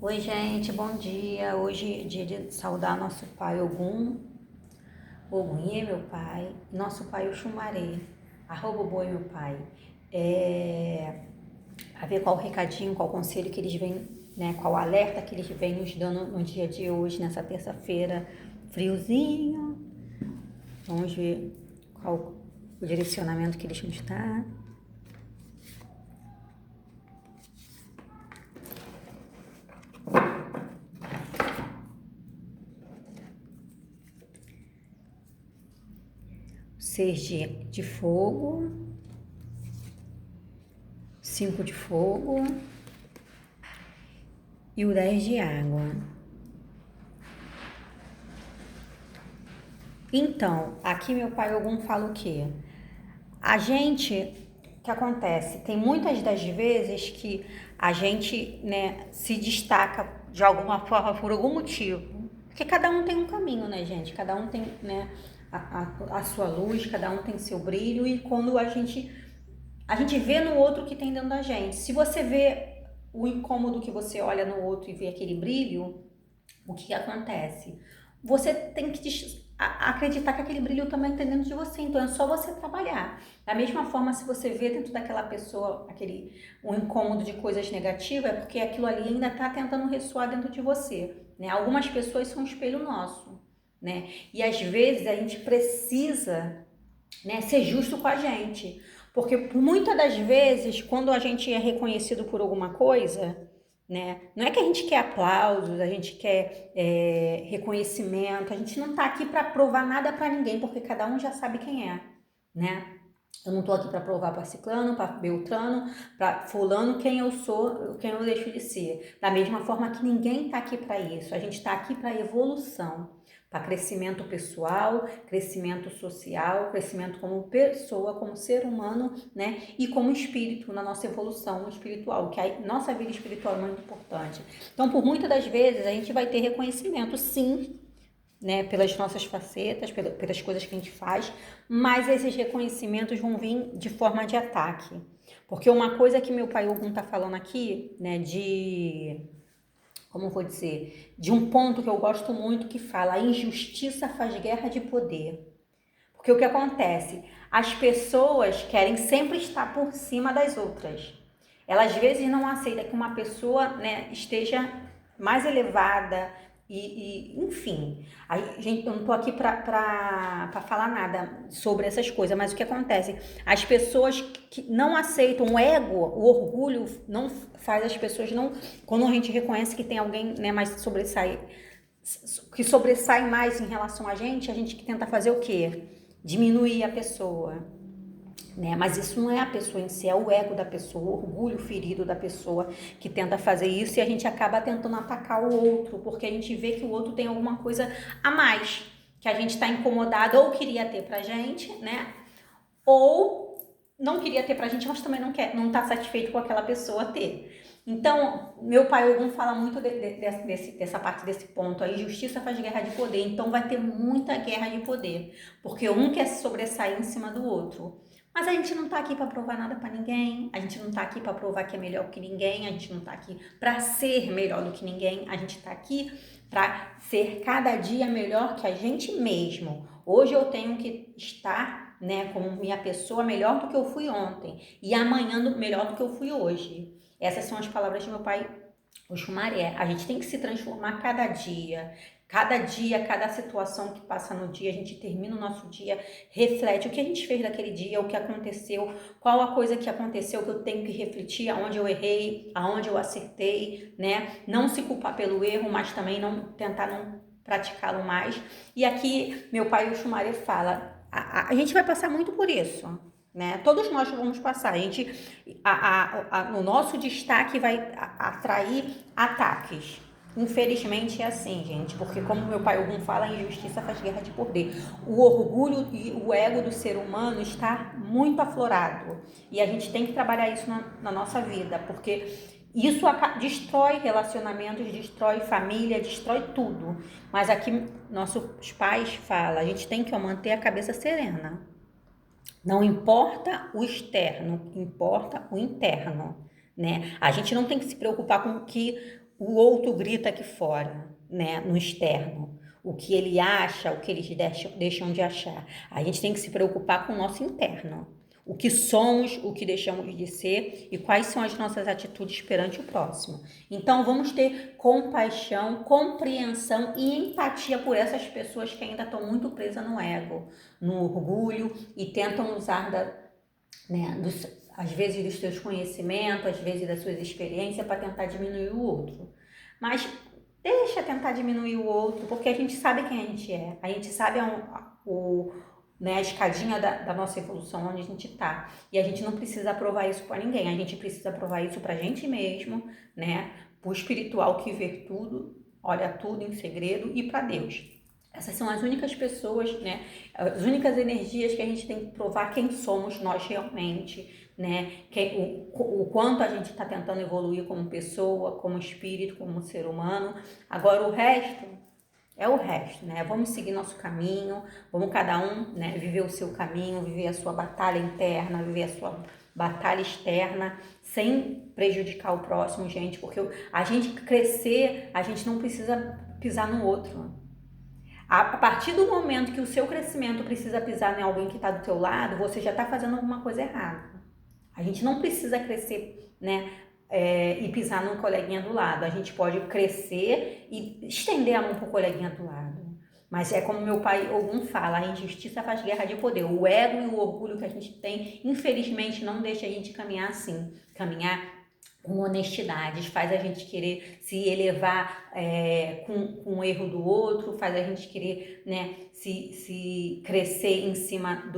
Oi, gente, bom dia. Hoje é dia de saudar nosso pai Ogum. Ogum é meu pai, nosso pai Oxumaré, arroba o boi meu pai. A ver qual o recadinho, qual o conselho que eles vêm, né, qual alerta que eles vêm nos dando no dia de hoje, nessa terça-feira, friozinho. Vamos ver qual o direcionamento que eles nos dão. Seis de fogo, 5 de fogo e o 10 de água. Então, aqui meu pai Ogum fala o quê? A gente, o que acontece? Tem muitas das vezes que a gente, né, se destaca de alguma forma por algum motivo. Porque cada um tem um caminho, né, gente? Cada um tem, né, a sua luz, cada um tem seu brilho. E quando a gente vê no outro que tem dentro da gente. Se você vê o incômodo que você olha no outro e vê aquele brilho, o que acontece? Você tem que acreditar que aquele brilho também está dentro de você, então é só você trabalhar. Da mesma forma, se você vê dentro daquela pessoa um incômodo de coisas negativas, é porque aquilo ali ainda está tentando ressoar dentro de você, né? Algumas pessoas são um espelho nosso, né? E às vezes a gente precisa, né, ser justo com a gente, porque muitas das vezes, quando a gente é reconhecido por alguma coisa, né, não é que a gente quer aplausos, a gente quer reconhecimento, a gente não tá aqui para provar nada para ninguém, porque cada um já sabe quem é, né? Eu não tô aqui para provar para ciclano, para beltrano, para fulano quem eu sou, quem eu deixo de ser. Da mesma forma que ninguém tá aqui para isso. A gente tá aqui para evolução, para crescimento pessoal, crescimento social, crescimento como pessoa, como ser humano, né? E como espírito na nossa evolução espiritual, que a nossa vida espiritual é muito importante. Então, por muitas das vezes, a gente vai ter reconhecimento, sim, né, pelas nossas facetas, pelas coisas que a gente faz, mas esses reconhecimentos vão vir de forma de ataque. Porque uma coisa que meu pai Ogum tá falando aqui, né, como eu vou dizer, de um ponto que eu gosto muito que fala: a injustiça faz guerra de poder. Porque o que acontece? As pessoas querem sempre estar por cima das outras. Elas às vezes não aceitam que uma pessoa, né, esteja mais elevada enfim. Gente, eu não estou aqui para falar nada sobre essas coisas, mas o que acontece? As pessoas que não aceitam o ego, o orgulho, não faz as pessoas não. Quando a gente reconhece que tem alguém, né, mais que sobressai mais em relação a gente que tenta fazer o quê? Diminuir a pessoa, né? Mas isso não é a pessoa em si, é o ego da pessoa, o orgulho ferido da pessoa que tenta fazer isso, e a gente acaba tentando atacar o outro, porque a gente vê que o outro tem alguma coisa a mais, que a gente está incomodado ou queria ter pra gente, né? Ou não queria ter pra gente, mas também não tá satisfeito com aquela pessoa ter. Então, meu pai Ogum fala muito dessa parte, desse ponto. A injustiça faz guerra de poder. Então, vai ter muita guerra de poder. Porque um quer se sobressair em cima do outro. Mas a gente não tá aqui para provar nada para ninguém. A gente não tá aqui para provar que é melhor que ninguém. A gente não tá aqui para ser melhor do que ninguém. A gente tá aqui para ser cada dia melhor que a gente mesmo. Hoje eu tenho que estar, né, como minha pessoa melhor do que eu fui ontem. E amanhã melhor do que eu fui hoje. Essas são as palavras de meu pai Oxumaré. A gente tem que se transformar cada dia. Cada dia, cada situação que passa no dia, a gente termina o nosso dia, reflete o que a gente fez daquele dia, o que aconteceu, qual a coisa que aconteceu que eu tenho que refletir, aonde eu errei, aonde eu acertei, né? Não se culpar pelo erro, mas também tentar não praticá-lo mais. E aqui meu pai Oxumaré fala, a gente vai passar muito por isso, né? Todos nós vamos passar. O nosso destaque vai atrair ataques. Infelizmente é assim, gente, porque como meu pai Ogum fala, a injustiça faz guerra de poder. O orgulho e o ego do ser humano está muito aflorado e a gente tem que trabalhar isso na nossa vida, porque isso destrói relacionamentos, destrói família, destrói tudo. Mas aqui nossos pais falam, a gente tem que manter a cabeça serena. Não importa o externo, importa o interno, né? A gente não tem que se preocupar com o que o outro grita aqui fora, né, no externo. O que ele acha, o que eles deixam de achar. A gente tem que se preocupar com o nosso interno. O que somos, o que deixamos de ser e quais são as nossas atitudes perante o próximo. Então, vamos ter compaixão, compreensão e empatia por essas pessoas que ainda estão muito presas no ego, no orgulho e tentam usar né, às vezes dos seus conhecimentos, às vezes das suas experiências para tentar diminuir o outro. Mas deixa tentar diminuir o outro, porque a gente sabe quem a gente é, a gente sabe né, a escadinha da nossa evolução, onde a gente está. E a gente não precisa provar isso para ninguém, a gente precisa provar isso para a gente mesmo, né? Para o espiritual que vê tudo, olha tudo em segredo, e para Deus. Essas são as únicas pessoas, né? As únicas energias que a gente tem que provar quem somos nós realmente, né? O quanto a gente está tentando evoluir como pessoa, como espírito, como ser humano. Agora o resto é o resto, né? Vamos seguir nosso caminho, vamos cada um, né, viver o seu caminho, viver a sua batalha interna, viver a sua batalha externa, sem prejudicar o próximo, gente, porque a gente crescer, a gente não precisa pisar no outro. A partir do momento que o seu crescimento precisa pisar em alguém que está do teu lado, você já está fazendo alguma coisa errada. A gente não precisa crescer, né, e pisar no coleguinha do lado. A gente pode crescer e estender a mão pro coleguinha do lado. Mas é como meu pai algum fala, a injustiça faz guerra de poder. O ego e o orgulho que a gente tem, infelizmente, não deixa a gente caminhar assim. Caminhar com honestidade, faz a gente querer se elevar com o erro do outro, faz a gente querer, né, se crescer em cima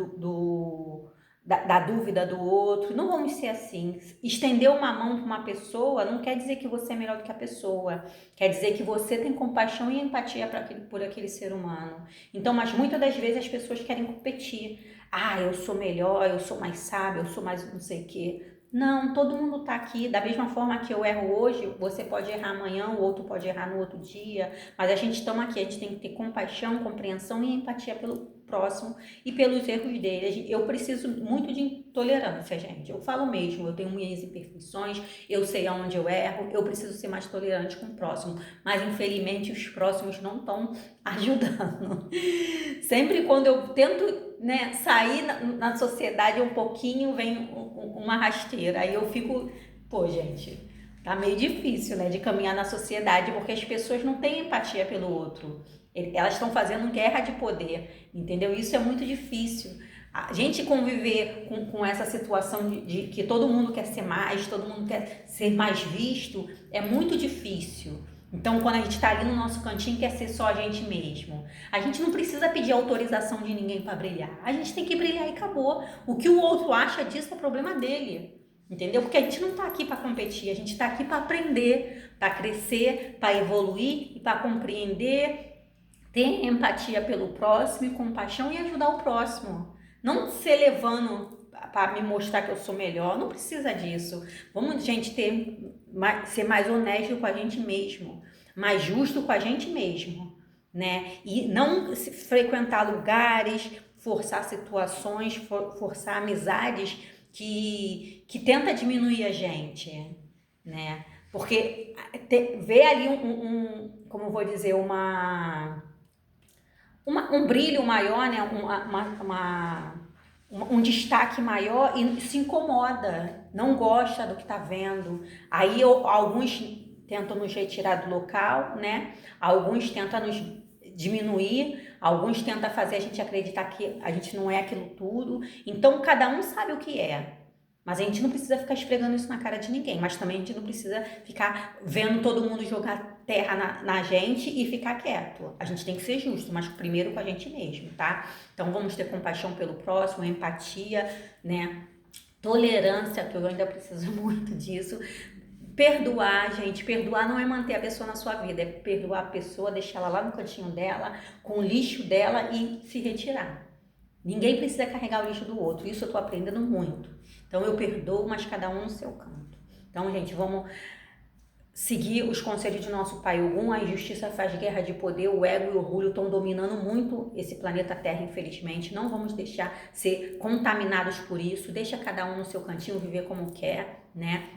da dúvida do outro. Não vamos ser assim. Estender uma mão para uma pessoa não quer dizer que você é melhor do que a pessoa. Quer dizer que você tem compaixão e empatia por aquele ser humano. Então, mas muitas das vezes as pessoas querem competir. Ah, eu sou melhor, eu sou mais sábio, eu sou mais não sei o quê. Não, todo mundo tá aqui. Da mesma forma que eu erro hoje, você pode errar amanhã, o outro pode errar no outro dia. Mas a gente está aqui, a gente tem que ter compaixão, compreensão e empatia pelo próximo e pelos erros dele. Eu preciso muito de tolerância, gente. Eu falo mesmo, eu tenho minhas imperfeições, eu sei aonde eu erro, eu preciso ser mais tolerante com o próximo. Mas infelizmente os próximos não estão ajudando. Sempre quando eu tento, né, sair na sociedade um pouquinho, vem uma rasteira. Aí eu fico, pô, gente, tá meio difícil, né, de caminhar na sociedade, porque as pessoas não têm empatia pelo outro. Elas estão fazendo guerra de poder, entendeu? Isso é muito difícil. A gente conviver com essa situação de que todo mundo quer ser mais, todo mundo quer ser mais visto, é muito difícil. Então, quando a gente está ali no nosso cantinho, quer ser só a gente mesmo. A gente não precisa pedir autorização de ninguém para brilhar. A gente tem que brilhar e acabou. O que o outro acha disso é problema dele. Entendeu? Porque a gente não está aqui para competir, a gente está aqui para aprender, para crescer, para evoluir e para compreender, ter empatia pelo próximo e compaixão e ajudar o próximo. Não se elevando para me mostrar que eu sou melhor, não precisa disso. Vamos, gente, ser mais honesto com a gente mesmo, mais justo com a gente mesmo, né? E não frequentar lugares, forçar situações, forçar amizades que tenta diminuir a gente, né? Porque vê ali como eu vou dizer, um brilho maior, né? Um destaque maior e se incomoda, não gosta do que está vendo. Aí alguns tentam nos retirar do local, né? Alguns tentam nos diminuir, alguns tentam fazer a gente acreditar que a gente não é aquilo tudo. Então, cada um sabe o que é. Mas a gente não precisa ficar esfregando isso na cara de ninguém, mas também a gente não precisa ficar vendo todo mundo jogar terra na gente e ficar quieto. A gente tem que ser justo, mas primeiro com a gente mesmo, tá? Então vamos ter compaixão pelo próximo, empatia, né? Tolerância, que eu ainda preciso muito disso. Perdoar, gente, perdoar não é manter a pessoa na sua vida, é perdoar a pessoa, deixar ela lá no cantinho dela, com o lixo dela e se retirar. Ninguém precisa carregar o lixo do outro, isso eu tô aprendendo muito. Então eu perdoo, mas cada um no seu canto. Então, gente, vamos seguir os conselhos de nosso pai Ogum. A injustiça faz guerra de poder, o ego e o orgulho estão dominando muito esse planeta Terra, infelizmente. Não vamos deixar ser contaminados por isso. Deixa cada um no seu cantinho viver como quer, né?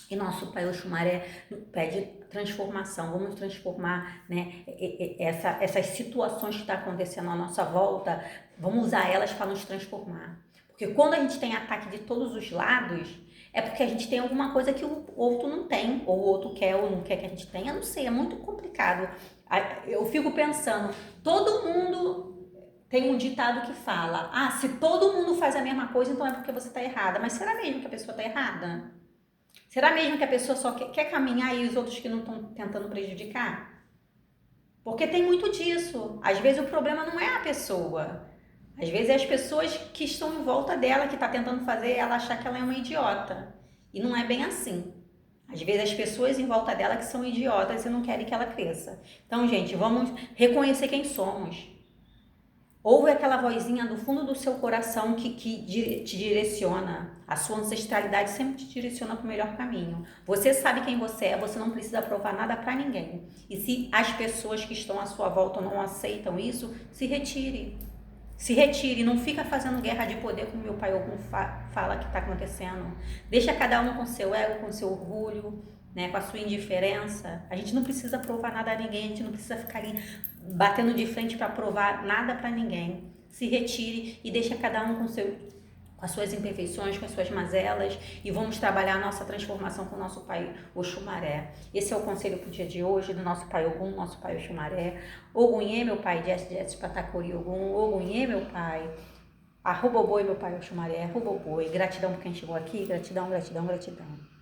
E nosso Pai Oxumaré pede transformação. Vamos transformar, né, essas situações que estão acontecendo à nossa volta, vamos usar elas para nos transformar. Porque quando a gente tem ataque de todos os lados, é porque a gente tem alguma coisa que o outro não tem, ou o outro quer ou não quer que a gente tenha, não sei, é muito complicado. Eu fico pensando, todo mundo tem um ditado que fala, se todo mundo faz a mesma coisa, então é porque você está errada. Mas será mesmo que a pessoa está errada? Será mesmo que a pessoa só quer caminhar e os outros que não estão tentando prejudicar? Porque tem muito disso. Às vezes o problema não é a pessoa. Às vezes é as pessoas que estão em volta dela que está tentando fazer ela achar que ela é uma idiota. E não é bem assim. Às vezes as pessoas em volta dela que são idiotas e não querem que ela cresça. Então, gente, vamos reconhecer quem somos. Ouve aquela vozinha do fundo do seu coração que te direciona. A sua ancestralidade sempre te direciona para o melhor caminho. Você sabe quem você é, você não precisa provar nada para ninguém. E se as pessoas que estão à sua volta não aceitam isso, se retire. Se retire, não fica fazendo guerra de poder como meu pai Ogum fala que está acontecendo. Deixa cada um com seu ego, com seu orgulho, né, com a sua indiferença. A gente não precisa provar nada a ninguém, a gente não precisa ficar ali batendo de frente para provar nada para ninguém. Se retire e deixa cada um com as suas imperfeições, com as suas mazelas, e vamos trabalhar a nossa transformação com o nosso pai Oxumaré. Esse é o conselho para o dia de hoje do nosso pai Ogum, nosso pai Oxumaré. Ogunhê, meu pai, Jesse Patacori Ogum, Ogunhê, meu pai, Arroboboi, meu pai Oxumaré, Arroboboi. Gratidão por quem chegou aqui, gratidão, gratidão, gratidão.